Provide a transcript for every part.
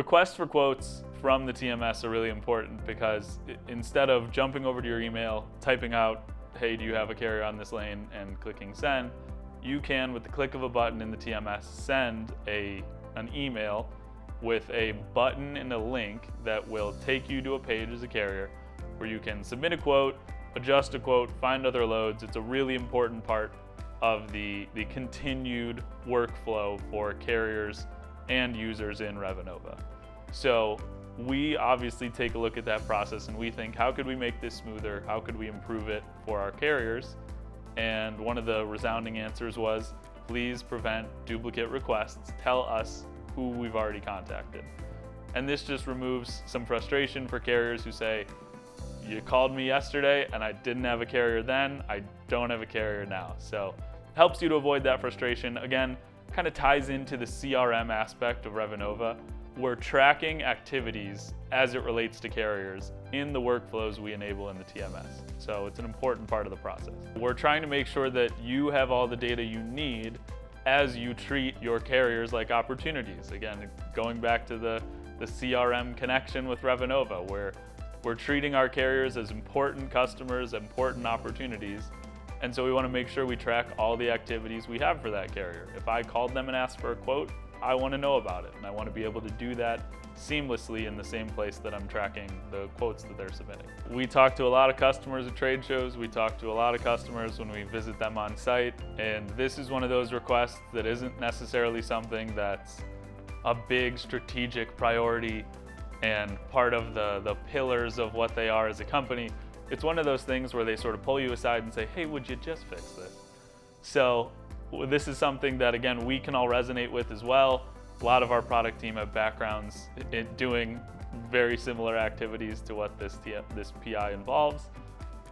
requests for quotes from the TMS are really important because instead of jumping over to your email, typing out, hey, do you have a carrier on this lane, and clicking send, you can, with the click of a button in the TMS, send an email with a button and a link that will take you to a page as a carrier where you can submit a quote, adjust a quote, find other loads. It's a really important part of the continued workflow for carriers and users in Revenova. So we obviously take a look at that process and we think, how could we make this smoother? How could we improve it for our carriers? And one of the resounding answers was, please prevent duplicate requests. Tell us who we've already contacted. And this just removes some frustration for carriers who say, you called me yesterday and I didn't have a carrier then, I don't have a carrier now. So it helps you to avoid that frustration. Again, kind of ties into the CRM aspect of Revenova. We're tracking activities as it relates to carriers in the workflows we enable in the TMS. So it's an important part of the process. We're trying to make sure that you have all the data you need as you treat your carriers like opportunities. Again, going back to the CRM connection with Revenova, where we're treating our carriers as important customers, important opportunities. And so we want to make sure we track all the activities we have for that carrier. If I called them and asked for a quote, I want to know about it, and I want to be able to do that seamlessly in the same place that I'm tracking the quotes that they're submitting. We talk to a lot of customers at trade shows, we talk to a lot of customers when we visit them on site, and this is one of those requests that isn't necessarily something that's a big strategic priority and part of the pillars of what they are as a company. It's one of those things where they sort of pull you aside and say, hey, would you just fix this? So this is something that, again, we can all resonate with as well. A lot of our product team have backgrounds in doing very similar activities to what this PI involves.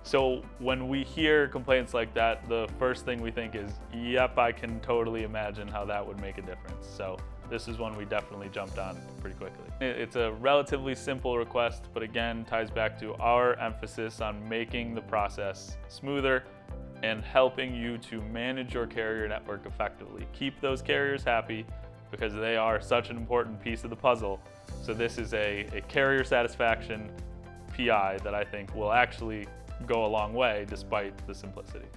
So when we hear complaints like that, the first thing we think is, yep, I can totally imagine how that would make a difference. So this is one we definitely jumped on pretty quickly. It's a relatively simple request, but again, ties back to our emphasis on making the process smoother and helping you to manage your carrier network effectively. Keep those carriers happy because they are such an important piece of the puzzle. So this is a carrier satisfaction PI that I think will actually go a long way despite the simplicity.